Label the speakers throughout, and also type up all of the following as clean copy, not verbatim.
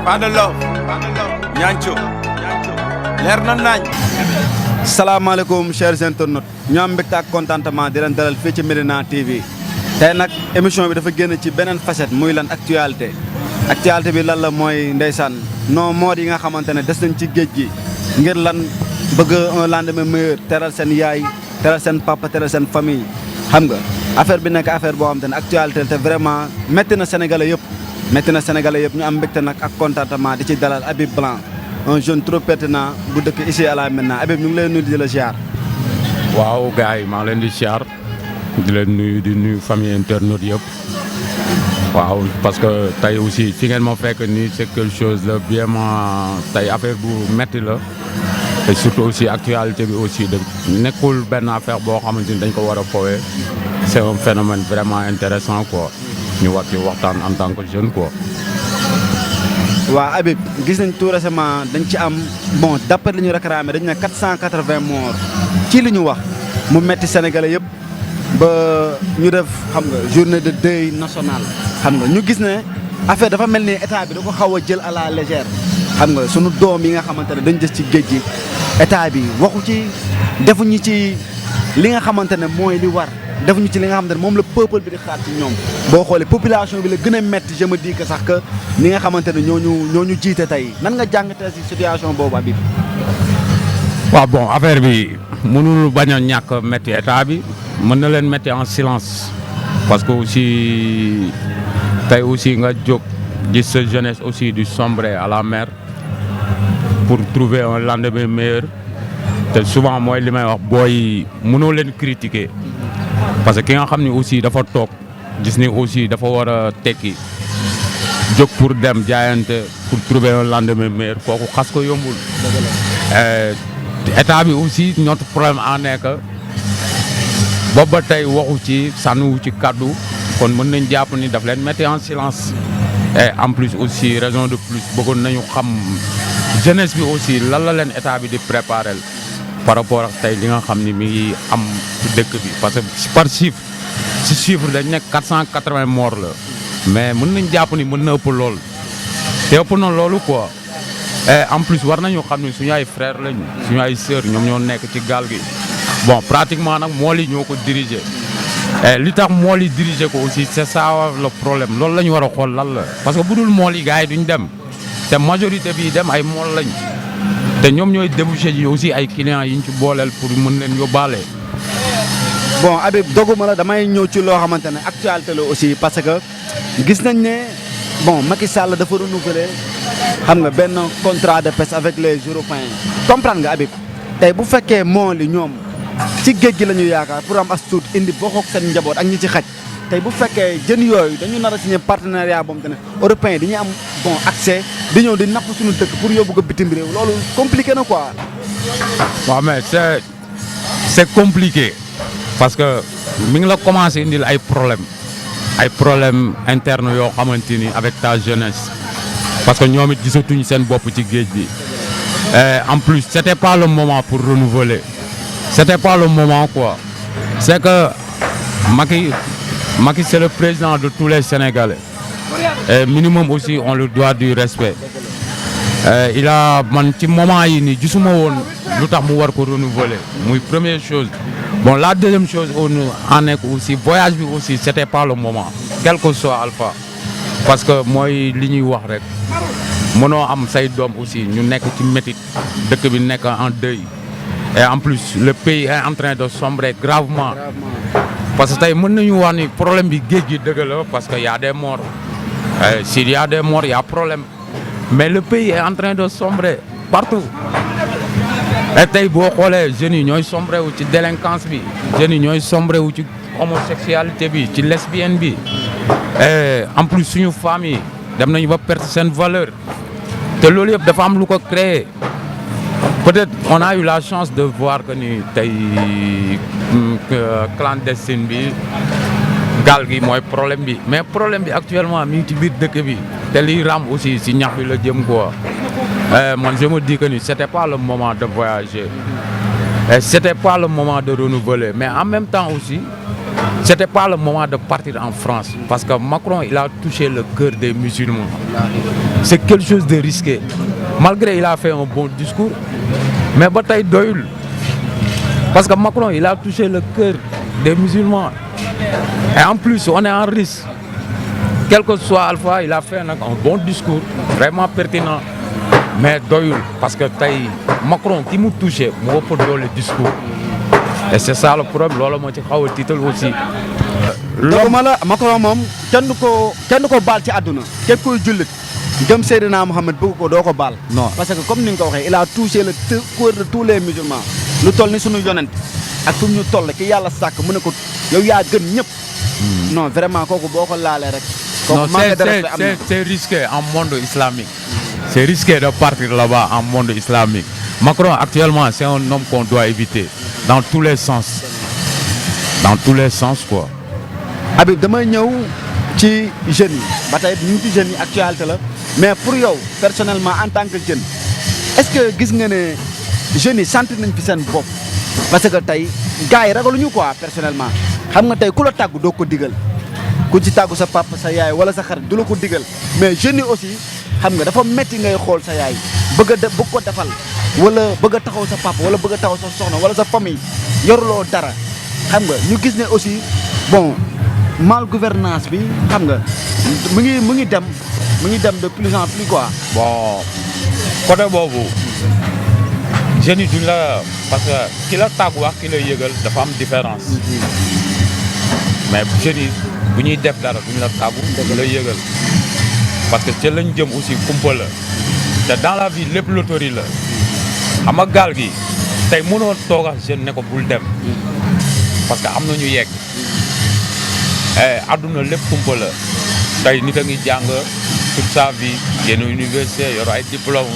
Speaker 1: pas de love ñanco leer na nañ.
Speaker 2: salaamaaleykum chers internautes ñu am mbégte ak contentement di leen dalal fii ci Médina TV tey nag émission bi dafa génn ci beneen facette muy lan actualité bi lan la mooy ndeysaan non mood yi nga xamante ne des nañ ci géej gi ngir lan bëgg un lendemain meilleur teral seen yaay teral seen papa teral seen famille xam nga affaire bi nekk affaire boo xamante ne actualité te vraiment métti na Sénégalais yëpp ñu am mbégte nag ak contentement di ci dalal Habib Blanc un jeune trop pertinent bu dëkk ici à la Médina Habib ñu ngi lay nuyu di la ziar.
Speaker 3: waaw gars yi maa leen di ziar di leen nuyu di nuyu famille internaute yëpp waaw parce que tey aussi fi ngeen ma fekk nii c'est quelque chose de vraiment tey affaire bu métti la et surtout aussi actualité bi aussi de nekkul benn affaire boo xamante ni dañ ko war a fowee c'est un phénomène vraiment intéressant quoi ñu war ci waxtaan en tant que jeune quoi.
Speaker 2: waaw Habib gis nañ tout récemment dañ ci am bon d'après li ñu réclamé dañ ne 480 morts ci li ñu wax mu metti Sénégalais yëpp ba ñu def xam nga journée de deuil national xam nga ñu gis ne affaire dafa mel ni état bi da ko xaw a jël à la légère xam nga sunu doom yi nga xamante ne dañ des ci géej gi état bi waxu ci defuñu ci li nga xamante ne mooy li war defuñu ci li nga xamante ne moom la peuple bi di xaar ci ñoom boo xoolee population bi la gën a métti je me dis que sax que ñi nga xamante ne ñooñu jiite tey nan nga jàngatee si situation boobu Habib.
Speaker 3: waaw bon affaire bi mënul bañ a ñàkk métti état bi mën na leen métti en silence parce que aussi tey aussi nga jóg gis sa jeunesse aussi du sombrer à la mer pour trouver un lendemain meilleur te souvent mooy li may wax booy mënoo leen critiquer parce que ki nga xam ni aussi dafa toog gis ni aussi dafa war a tekki jóg pour dem jaayante pour trouver un lendemain meilleur kooku xas ko yombul. état bi aussi notre problème en est que boobu ba tey waxu ci sànniwu ci kaddu kon mën nañ jàpp ni daf leen mettre en silence et en plus aussi raison de plus bëggoon nañu xam jeunesse bi aussi lan la leen état bi di préparer par rapport ak tey li nga xam ni mi ngi am ci dëkk bi parce que par chiffre si chiffre dañ nekk 480 morts la mais mën nañ jàpp ni mën na ëpp lool te ëpp na loolu quoi et en plus war nañu xam ni suñu ay frères lañu suñu ay sœurs ñoom ñoo nekk ci gaal gi bon pratiquement nag mool yi ñoo ko diriger et li tax mool yi diriger ko aussi c'est ça le problème loolu la ñu war a xool lan la parce que bu dul mool yi gars yi duñ dem te majorité bi dem ay mool lañ te ñoom ñooy débouché ji aussi ay clients yi ñu ci booleel pour mën leen yóbbaale.
Speaker 2: bon Habib doguma la damay ñëw ci loo xamante ne actualité la aussi parce que gis nañ ne bon Macky Sall dafa renouveler xam nga benn contrat de pêche avec les Européens comprendre nga Habib tey bu fekkee mool yi ñoom ci géej gi la ñu yaakaar pour am as tuut indi bokk ak seen njaboot ak ñi ci xaj tey bu fekkee jën yooyu dañu nar a signé partenariat boobu te ne européens yi dañuy am bon accès di ñëw di napp suñu dëkk pour yóbbu ko bitim réew loolu compliqué na quoi.
Speaker 3: waaw mais c'est compliqué parce que mi ngi la commencé indil ay problèmes internes yoo xamante ni avec ta jeunesse parce que ñoom it gisatuñ seen bopp ci géej bi en plus c'était pas le moment pour renouveler c'était pas le moment quoi c'est que Macky c'est le président de tous les Sénégalais et minimum aussi on lui doit du respect il a man ci moment yi nii gisuma woon lu tax mu war ko renouveler muy première chose bon la deuxième chose en est aussi voyage bi aussi c'était pas le moment quel que soit Alpha parce que mooy li ñuy wax rek mënoo am say doom aussi ñu nekk ci métit dëkk bi nekk en deuil et en plus le pays est en train de sombrer gravement parce que tey mën nañu wax ni problème bi géej gi dëgg la parce que y a des morts s'il y a des morts y a problème mais le pays est en train de sombrer partout et tey boo xoolee jeunes yi ñooy sombrer wu ci délinquance bi jeunes yi ñooy sombrer wu ci homosexualité bi ci lesbienne bi et en plus suñu famille dem nañu ba perdre seen valeur te loolu yëpp dafa am lu ko créer peut-être on a eu la chance de voir que ni tey clandestine bi gaal gi mooy problème bi mais problème bi actuellement mi ngi ci biir dëkk bi te liy ram aussi si ñax bi la jëm quoi man je me dis que ni c'était pas le moment de voyager et c'était pas le moment de renouveler mais en même temps aussi c'était pas le moment de partir en France parce que Macron il a touché le cœur des musulmans. C'est quelque chose de risqué. Malgré il a fait un bon discours, mais bataille doyul. Parce que Macron il a touché le cœur des musulmans. Et en plus on est en risque. Quel que soit Alpha, il a fait un bon discours, vraiment pertinent. Mais doyul parce que Macron qui m'a touché, moi pour dans le discours. Et c'est ça le problème, loolu moo ci xaw a tiital aussi.
Speaker 2: doguma la Macron moom kenn du ko baal ci àdduna képp kuy jullit gëm Seydina Mohamed bëgg ko doo ko baal.
Speaker 3: Non.
Speaker 2: parce que comme ni nga ko waxee il a touché le cœur de tous les musulmans lu toll ni sunu yonent ak fu ñu toll ki yàlla sàkk mu ne ko yow yaa gën ñëpp. non vraiment kooku boo ko laalee rek.
Speaker 3: Non,
Speaker 2: kooku
Speaker 3: c'est risqué en monde islamique. C'est risqué de partir là-bas en monde islamique. Macron actuellement c'est un homme qu'on doit éviter dans tous les sens. Dans tous les sens quoi.
Speaker 2: Habib damay ñëw ci jeunes yi ba tey ñu ngi ci jeunes yi actualité la mais pour yow personnellement en tant que jeune est-ce que gis nga ne jeunes yi sant nañ fi seen bopp parce que tey gars yi ragaluñu quoi personnellement xam nga tey ku la tàggu doo ko digal ku ci tàggu sa papa sa yaay wala sa xarit du la ko digal mais jeunes yi aussi xam nga dafa metti ngay xool sa yaay bëgg ko defal wala bëgg a taxaw sa papa wala bëgg a taxaw sa soxna wala sa famille yoruloo dara xam nga ñu gis ne aussi bon mal gouvernance bi xam nga mu ngi dem de plus en plus quoi.
Speaker 3: Bon côté boobu jeunes yi duñ la parce que ki la tàggu wax ki la yëgal dafa am différence. mais jeunes yi bu ñuy def dara duñ la tàggu duñ la yëgal parce que ci lañ jëm aussi kumpa la te dans la vie lépp loterie la xam nga gaal gi tey mënoo toog ak jeune ne ko bul dem parce que am na ñu yegg adduna lépp kumpa la tey nit a ngi jàng toute sa vie génn université yor ay diplôme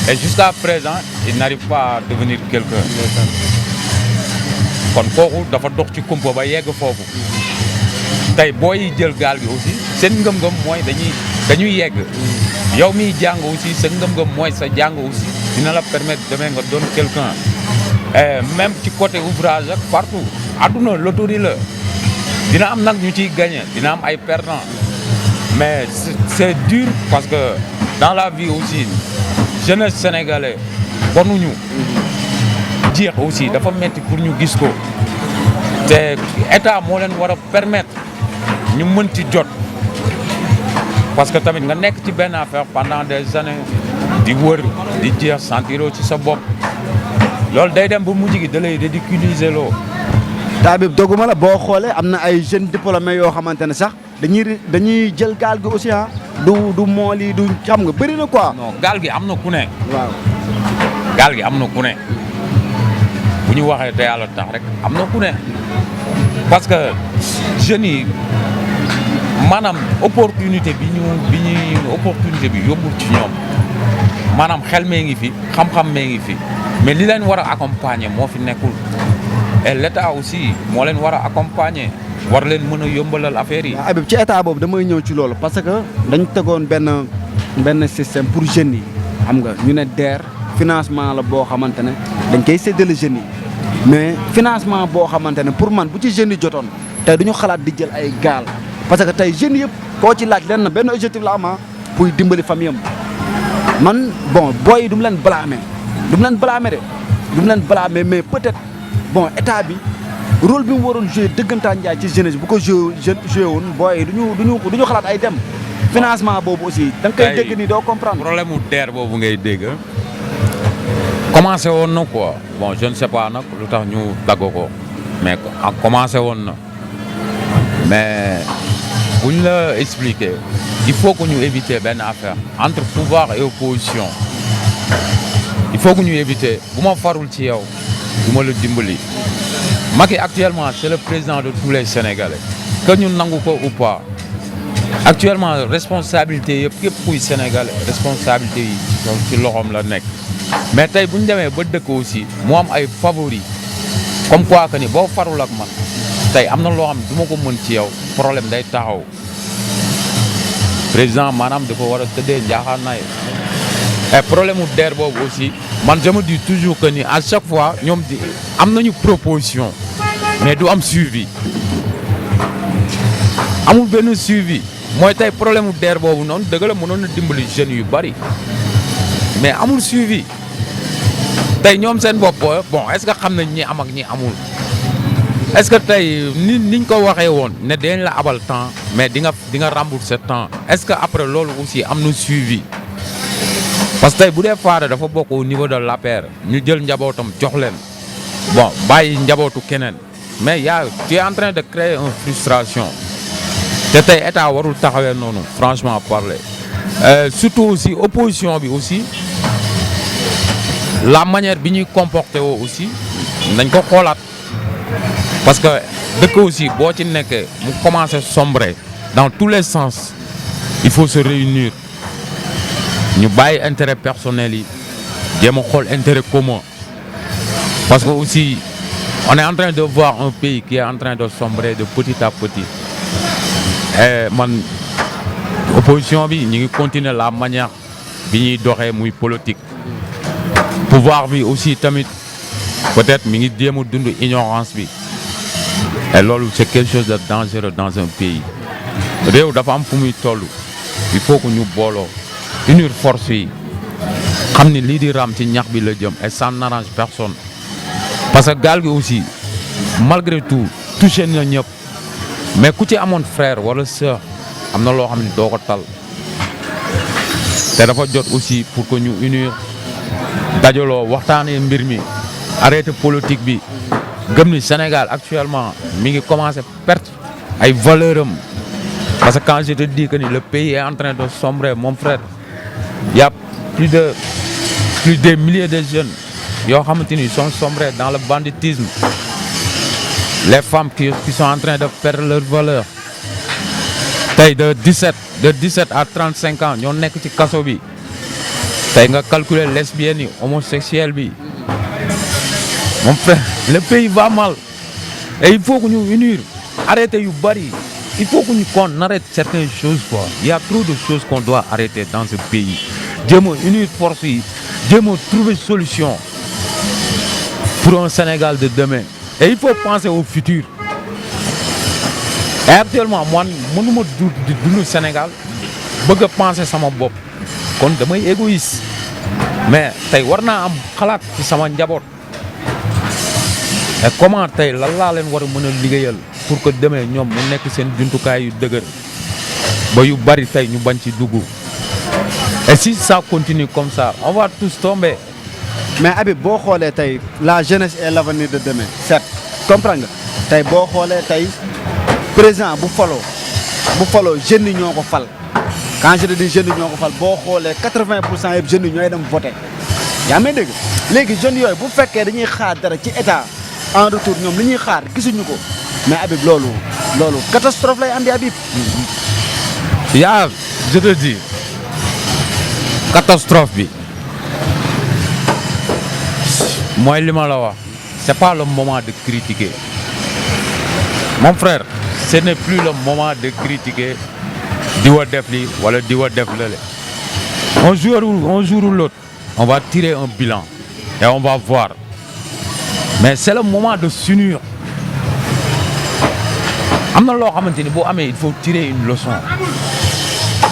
Speaker 3: et jusqu'à présent il n'arrive pas à devenir quelqu'un kon kooku dafa dox ci kumpa ba yegg foofu tey booy jël gaal gi aussi seen ngëm-ngëm mooy dañuy yegg yow miy jàng aussi sa ngëm-ngëm mooy sa jàng aussi dina la permettre demain nga doon quelqu'un même ci côté ouvrage ak partout adduna loterie la dina am nag ñu ciy gagné dina am ay perdants mais c'est dur parce que dans la vie aussi jeunesse sénégalais bonuñu jeex aussi dafa metti pour ñu gis ko te état moo leen war a permettre ñu mën ci jot parce que tamit nga nekk ci benn affaire pendant des années di wër di jeex sentiroo ci sa bopp loolu day dem ba mujj gi da lay ridiculiser loo.
Speaker 2: Habib doguma la boo xoolee am na ay jeunes diplômés yoo xamante ne sax dañuy jël gaal gi aussi du mool yi du xam nga bëri na quoi.
Speaker 3: non gaal gi am na ku ne.
Speaker 2: waaw
Speaker 3: gaal gi am na ku ne bu ñu waxee te yàlla tax rek am na ku ne parce que jeunes yi maanaam opportunité bi yóbbul ci ñoom maanaam xel mee ngi fi xam-xam mee ngi fi mais li leen war a accompagner moo fi nekkul et l'état aussi moo leen war a accompagner war leen mën a yombalal affaire yi.
Speaker 2: waaw Habib ci état boobu damay ñëw ci loolu parce que dañ tegoon benn système pour jeunes yi xam nga ñu ne DER financement la boo xamante ne dañ koy séddale jeunes yi mais financement boo xamante ne pour man bu ci jeunes yi jotoon tey duñu xalaat di jël ay gaal parce que tey jeunes yëpp koo ci laaj leen na benn objectif la am pour dimbali famille am man bon booy yi du mu leen blâmer de mais peut-être bon état bi rôle bi mu waroon joué dëggantaan njaay ci jeunesse bu ko joué woon booy yi duñu xalaat ay dem financement boobu aussi da nga koy dégg ni doo comprendre.
Speaker 3: problème mu DER boobu ngay dégg commencé woon na quoi bon je ne sais pas nag lu tax ñu dagg ko mais commencé woon na mais buñ la expliquer il faut que ñu éviter benn affaire entre pouvoir et opposition il faut que ñu éviter bu ma farul ci yow du ma la dimbali. Macky actuellement c'est le président de tous les Sénégalais que ñu nangu ko ou pas actuellement responsabilité yëpp képp kuy Sénégalais responsabilité yi ci loxoom la nekk mais tey bu ñu demee ba dëkk aussi mu am ay favoris comme quoi que ni boo farul ak man tey am na loo xam ne du ma ko mën ci yow problème day taxaw président maanaam dafa war a tëddee njaaxaanaay et problème mu DER boobu aussi man je me dis toujours que ni à chaque fois ñoom di am nañu proposition mais du am suivi amul benn suivi mooy tey problème mu DER boobu noonu dëgg la mënoon na dimbali jeunes yu bari mais amul suivi tey ñoom seen bopp bon est-ce que xam nañ ñi am ak ñi amul est-ce que tey niñ ko waxee woon ne dañ la abal temps mais di nga rembourser temps est-ce que après loolu aussi am na suivi parce que tey bu dee Fada dafa bokk au niveau de l'APR ñu jël njabootam jox leen bon bàyyi njabootu keneen mais tu es en train de créer une frustration te tey état warul taxawee noonu franchement parler surtout aussi opposition bi aussi la manière bi ñuy comporté woo aussi nañ ko xoolaat parce que dëkk aussi boo ci nekkee mu commencé sombrer dans tous les sens il faut se réunir ñu bàyyi intérêt personnel yi jéem a xool intérêt commun parce que aussi on est en train de voir un pays qui est en train de sombrer de petit à petit et man opposition bi ñu ngi continuer la manière bi ñuy doxee muy politique pouvoir bi aussi tamit peut-être mi ngi jéem a dund ignorance bi et loolu c'est quelque chose de dangereux dans un pays réew dafa am fu muy toll il faut que ñu booloo unir force yi xam ni lii di ram ci ñax bi la jëm et ça n'arrange personne parce que gaal gi aussi malgré tout touché na ñëpp mais ku ci amoon frère wala sœur am na loo xam ne doo ko tal te dafa jot aussi pour que ñu unir dajaloo waxtaanee mbir mi arrêter politique bi gëm ni Sénégal actuellement mi ngi commencer perdre ay valeurs am parce que quand je te dis que ni le pays est en train de sombrer mon frère il y a plus des milliers de jeunes yoo xamante ni sont sombrés dans le banditisme les femmes qui sont en train de perdre leur valeur tey de 17 à 35 ans ñoo nekk ci kaso bi tey nga calculer lesbiennes yi homosexuels bi mon frère le pays va mal et il faut que ñu unir arrêter yu bari il faut que qu'on arrête certaines choses quoi il y a trop de choses qu'on doit arrêter dans ce pays jéem a unir force yi jéem a trouver solution pour un Sénégal de demain et il faut penser au futur et actuellement man mënuma di dund Sénégal bëgg a penser sama bopp kon damay égoïste mais tey war naa am xalaat ci sama njaboot et comment tey lan laa leen war a mën a liggéeyal pour que demain ñoom mu nekk seen jumtukaay yu dëgër ba yu bari tey ñu bañ ci dugg et si ça continue comme ça on va tous tomber.
Speaker 2: mais Habib boo xoolee tey la jeunesse est l'avenir de demain certes comprends nga tey boo xoolee tey président bu faloo jeunes yi ñoo ko fal quand je dis jeunes yi ñoo ko fal boo xoolee 80% yëpp jeunes yi ñooy dem voter yaa may dégg léegi jeunes yooyu bu fekkee dañuy xaar dara ci état en retour ñoom li ñuy xaar gisuñu ko mais Habib loolu catastrophe lay andi Habib.
Speaker 3: yaa je te dis catastrophe bi mooy li ma la wax c'est pas le moment de critiquer mon frère ce n'est plus le moment de critiquer di wa def li wala di wa def lële un jour ou l'autre on va tirer un bilan et on va voir mais c'est le moment de s'unir am na loo xamante ni boo amee il faut tirer une leçon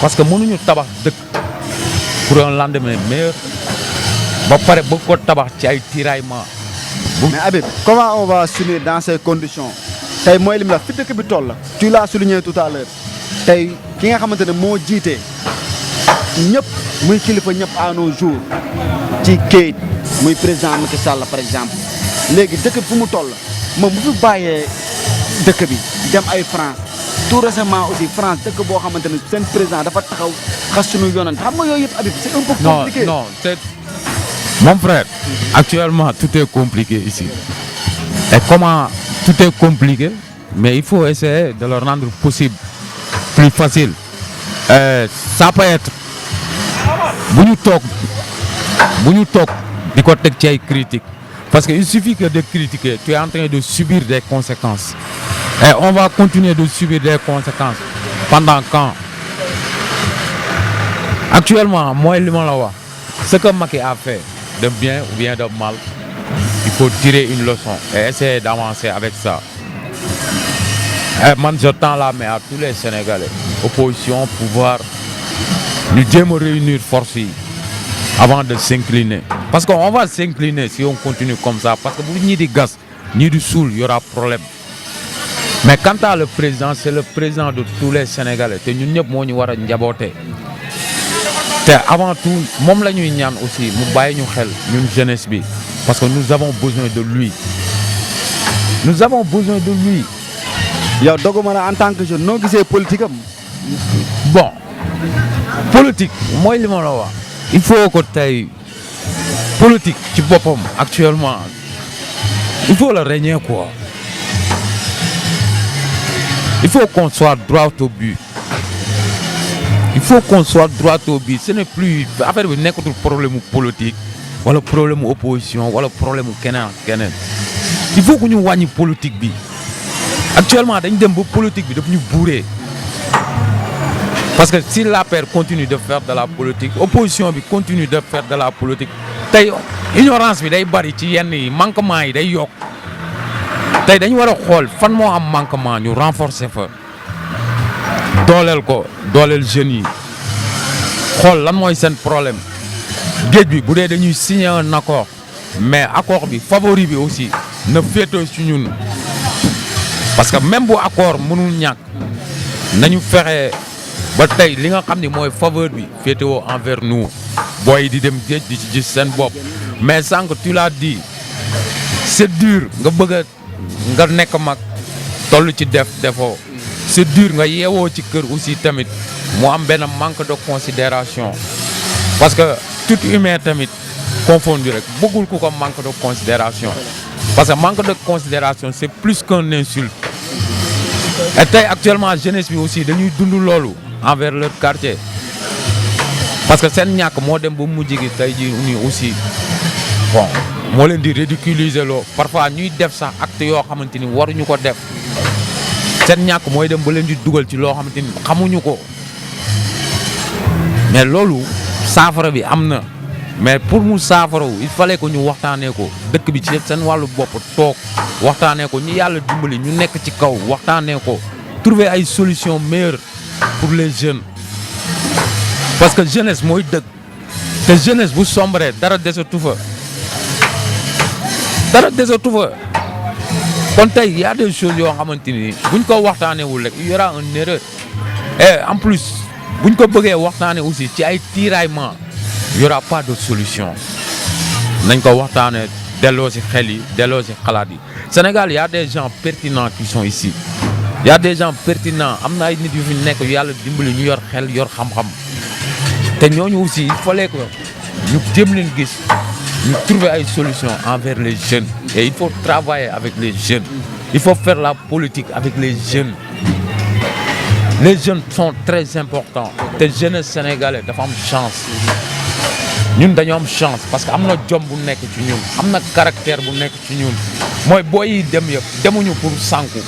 Speaker 3: parce que mënuñu tabax dëkk pour un lendemain meilleur ba pare bëgg ko tabax ci ay tiraillement.
Speaker 2: mais Habib comment on va s'unir dans ces conditions tey mooy lim la fi dëkk bi toll la tu l'as souligné tout à l'heure tey ki nga xamante ne moo jiite ñëpp muy kilifa ñëpp à nos jours ci kayit muy président Macky Sall par exemple léegi dëkk bi fu mu toll moom bu fi bàyyee dëkk bi dem ay France tout récemment aussi France dëkk boo xamante ne seen président dafa taxaw xas suñu yoonante xam nga yooyu yëpp Habib c'est un peu compliqué.
Speaker 3: non c'est mon frère actuellement tout est compliqué ici et comment tout est compliqué mais il faut essayer de le rendre possible plus facile ça peut être bu ñu toog di ko teg ci ay critiques parce que il suffit que de critiquer tu es en train de subir des conséquences et on va continuer de subir des conséquences pendant quand actuellement mooy li ma la wax ce que Macky a fait de bien ou bien de mal il faut tirer une leçon et essayer d'avancer avec ça Man, je tends la main à tous les Sénégalais, opposition, pouvoir, nous devons réunir forces avant de s'incliner. Parce qu'on va s'incliner si on continue comme ça. Parce que vous ni de gaz, ni du soul, il y aura problème. Mais quant à le président, c'est le président de tous les Sénégalais. Nous ne pouvons pas nous diaboter. Avant tout, nous devons aussi, nous jeunesse. Parce que nous avons besoin de lui. Nous avons besoin de lui.
Speaker 2: yow doguma la en tant que jeune noo gisee politique am.
Speaker 3: Bon, politique, moi, il faut que tu politique, tu peux pas, actuellement, il faut le régner, quoi. Il faut qu'on soit droit au but. Il faut qu'on soit droit au but. Ce n'est plus affaire de n'importe problème politique, ou le problème opposition, ou le problème Kenan. Il faut que nous voyons politique. Actuellement, il y a des politiques qui sont bourrées. Parce que si la paire continue de faire de la politique, l'opposition continue de faire de la politique, l'ignorance est bari ci yenn yi manquement yi day yok tay dañu wara xol fan mo am manquement ñu renforcer fa dolel ko dolel jeunes yi xol lan moy sen problème geej bi boudé dañuy signer un accord mais accord bi favori bi aussi ne féto ci ñun parce que même bu accord mënul ñak nañu fexé ba tay li nga xamni moy faveur bi féto envers nous boy di dem geej di ci gis sen bop mais sans que tu l'as dit c'est dur nga bëgg nga nek mak tollu ci defo c'est dur nga yewo ci kër aussi tamit mo am ben manque de considération parce que tout humain tamit confondu rek bëggul ku ko manque de considération parce que manque de considération c'est plus qu'un insulte et tay actuellement jeunesse bi aussi dañuy dund lolu envers leur quartier parce que sen ñak mo dem ba mujj gi tay ji aussi bon mo leen di ridiculiser lo parfois ñuy def sax acte yo xamanteni waruñu ko def sen ñak moy dem ba leen di duggal ci lo xamanteni xamuñu ko mais lolu safara bi amna mais pour mu safara il fallait que ñu waxtané ko dëkk bi ci sen walu bop tok waxtané ko ñi yalla dimbali ñu nekk ci kaw waxtané ko trouver ay solutions meilleures pour les jeunes parce que jeunesse moy deug te jeunesse bu sombre dara desatu fa kon tay y a des choses yo xamanteni buñ ko waxtané wul rek il y aura une erreur et en plus buñ ko bëggé waxtané aussi ci ay tiraillement il y aura pas de solution nañ ko waxtané delo ci xel yi delo ci xalaat yi Sénégal y a des gens pertinents qui sont ici il y a des gens pertinents amna ay nit yu fi nek yalla dimbali ñu yor xel yor xam-xam té ñoñu aussi il fallait que ñu jëm leen gis ñu trouver ay solutions envers les jeunes et il faut travailler avec les jeunes il faut faire la politique avec les jeunes sont très importants té jeunesse sénégalais dafa am chance ñun dañu am chance parce que amna jom bu nek ci ñun amna caractère bu nek ci ñun moy boy yi dem yëpp demuñu pour sanku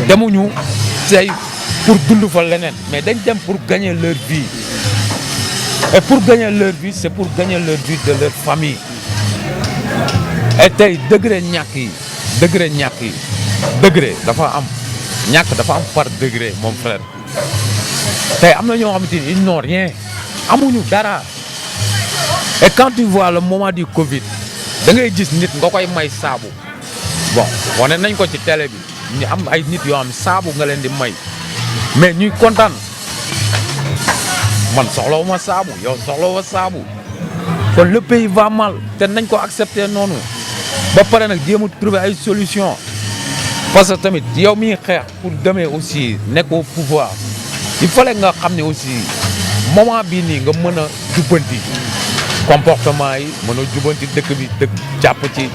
Speaker 3: demuñu tay pour dund fa lenen mais dañ dem pour gagner leur vie et pour gagner leur vie c'est pour gagner leur vie de leur famille et tay degré ñak yi degré dafa am ñak dafa am par degré mon frère tay amna ñoo xamanteni ils n'ont rien amuñu dara et quand tu vois le moment du Covid da ngay gis nit nga koy may saabu bon woné nañ ko ci télé bi ñu am ay nit yo am saabu nga leen di may mais ñuy kontaan man soxlawuma saabu yow soxlawa saabu kon le pays va mal té nañ ko accepter noonu ba paré nak jéem trouver ay solution parce que tamit yow mi xex pour demain aussi nek au pouvoir il fallait nga xamné aussi moment bi ni nga mëna jubanti comportement yi mëna jubanti dëkk bi dëkk japp ci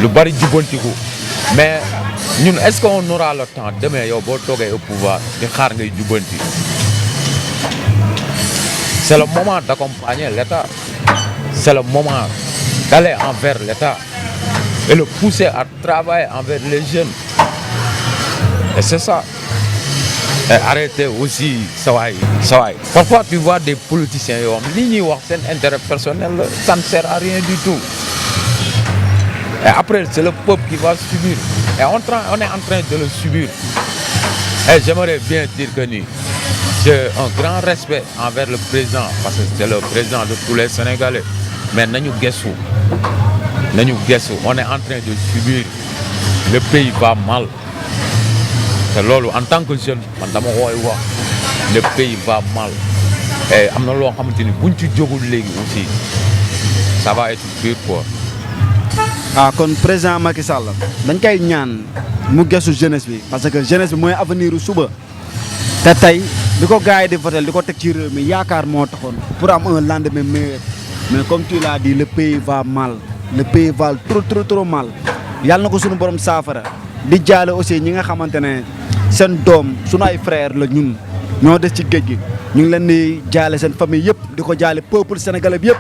Speaker 3: lu bari jubanti ko mais ñun est-ce qu'on aura le temps demain yow bo togué au pouvoir di xaar ngay jubanti c'est le moment d'accompagner l'État c'est le moment d'aller envers l'État et le pousser à travailler envers les jeunes et c'est ça et arrêter aussi ça va. Parfois tu vois des politiciens qui ont un intérêt personnel, ça ne sert à rien du tout. Et après c'est le peuple qui va subir et on est en train de le subir Et j'aimerais bien dire que j'ai un grand respect envers le président parce que c'est le président de tous les Sénégalais. Mais nañu gestu, on est en train de subir, le pays va mal. C'est loolu en tant que jeune man dama koy wax le pays va mal. Et am na loo xamante ni buñ ci jógul léegi aussi ça va être dur quoi.
Speaker 2: ah kon président Macky Sall dañ koy ñaan mu gestu jeunesse bi parce que jeunesse bi mooy avenir u suba te tey di ko gars yi di votel di ko teg ci réew mi yaakaar moo taxoon pour am un lendemain meilleur mais comme tu l'as dit le pays va mal le pays va trop mal yàlla na ko suñu borom saafara di jaale aussi ñi nga xamante ne seen doom sunu ay frère la ñun ñoo des ci géej gi ñu ngi leen di jaale seen famille yëpp di ko jaale peuple sénégalais bi yëpp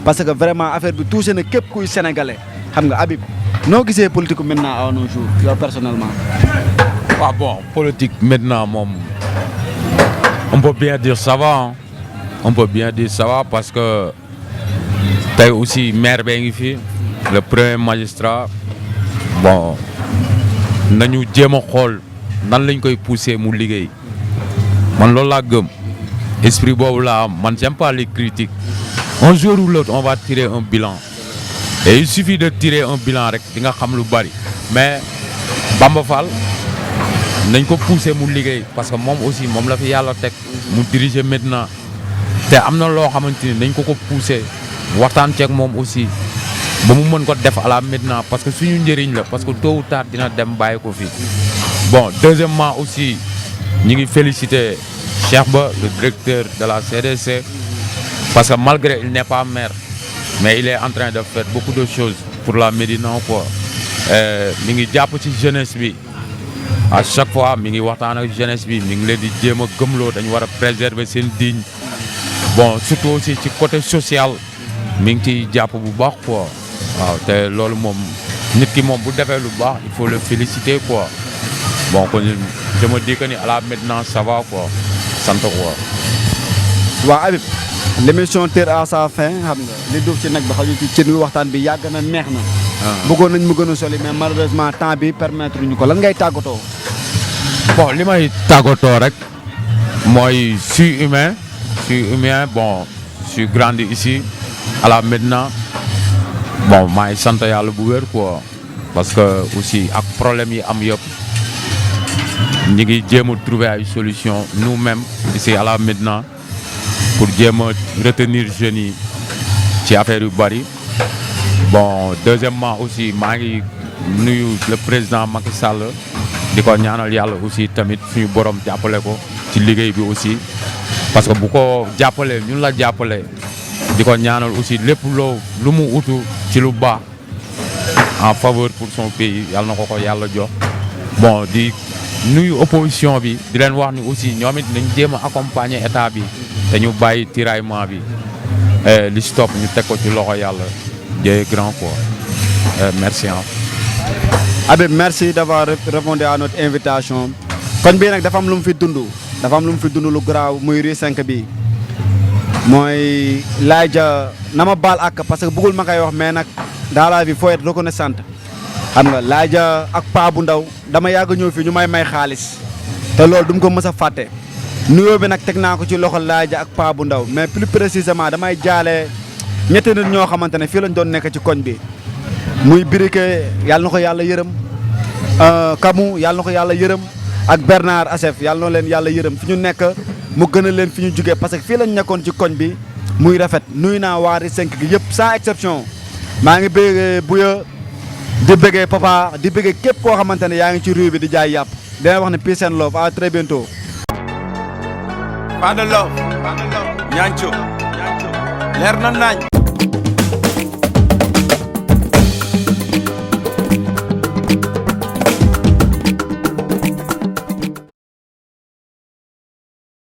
Speaker 2: parce que vraiment affaire bi touché na képp kuy sénégalais xam nga Habib noo gisee politique maintenant à nos jours yow personnellement.
Speaker 3: Ah bon, politique maintenant on peut bien dire ça va hein. On peut bien dire ça va parce que tey aussi maire bee ngi fi le premier magistrat bon nañu jéem a xool nan lañ koy pousser mu liggéey man loolu laa gëm esprit boobu laa am man j'aime pas les critiques un jour ou l'autre on va tirer un bilan et il suffit de tirer un bilan rek di nga xam lu bari mais Bamba Fall nañ ko pousser mu liggéey parce que moom aussi moom la fi yàlla teg mu diriger maintenant te am na loo xamante ni nañ ko pousser waxtaan ceeg moom aussi ba mu mën ko def à la maintenant parce que suñu njëriñ la parce que tôt ou tard dina dem bàyyi ko fi. Bon deuxièmement aussi ñi ngi féliciter Cheikh Ba le directeur de la CDC parce que malgré il n'est pas maire mais il est en train de faire beaucoup de choses pour la Médina quoi. Mi ngi jàpp ci jeunesse bi à chaque fois mi ngi waxtaan ak jeunesse bi mi ngi leen di jéem a gëmloo dañu war a préserver seen digne bon surtout aussi ci côté social mi ngi ciy jàpp bu baax quoi waaw te loolu moom nit ki moom bu defee lu baax il faut le féliciter quoi bon kon je me dis que ni à la maintenant ça va quoi sant quoi.
Speaker 2: waa Habib l'émission tire à sa fin xam nga li duuf ci nag bi xaju ci cin wi waxtaan bi yàgg na neex na. bëggoon nañ mu gën a soli mais malheureusement temps bi permettre ñu ko lan ngay tàggatoo.
Speaker 3: bon li may tàggatoo rek mooy je suis humain bon je suis grandi ici à la Médina bon maa ngi sant yàlla bu wér quoi parce que aussi ak problème yi am yëpp ñi ngi jéem a trouver ay solution nous-mêmes ici à la Médina pour jéem a retenir jeunes yi ci affaire yu bari. Bon deuxièmement aussi maa ngi nuyu le président Macky Sall di ko ñaanal yàlla aussi tamit suñu borom jàppale ko ci liggéey bi aussi parce que bu ko jàppalee ñun la jàppale di ko ñaanal aussi lépp lu mu utu ci lu baax en faveur pour son pays yàlla na ko yàlla jox. Bon di nuyu opposition bi di leen wax ni aussi ñoom it nañ jéem a accompagner état bi te ñu bàyyi tiraillement bi li si topp ñu teg ko ci loxo yàlla. Dieu grand quoi. Merci.
Speaker 2: Habib merci d'avoir répondu à notre invitation. Kon bii nag dafa am lu mu fi dund lu garaaw muy Rue 5 bi mooy Laye na ma baal ak parce que bëggul ma koy wax mais nag dans la vie faut être reconnaissant xam nga Laye ak Paa bu ndaw dama yàgg ñëw fii ñu may xaalis te loolu du mu ko mës a fàtte nuyoo bi nag teg naa ko ci loxo Laye ak Paa bu ndaw mais plus précisément damay jaale ñetti nit ñoo xamante ne fii lañ doon nekk ci koñ bi muy Birike yàlla na ko yàlla yërëm Kamu yàlla na ko yàlla yërëm ak Bernard Assef yàlla na leen yàlla yërëm fi ñu nekk mu gën a leen fi ñu jugee parce que fii lañ nekkoon ci koñ bi muy rafet nuyu naa waa Rue 5 gi yëpp sans exception maa ngi bëggee Buya di bëggee Papa di bëggee képp koo xamante ne yaa ngi ci rue bi di jaay yàpp dina wax ne peace and love à très bientôt.
Speaker 1: Fada love ñanco leer na nañ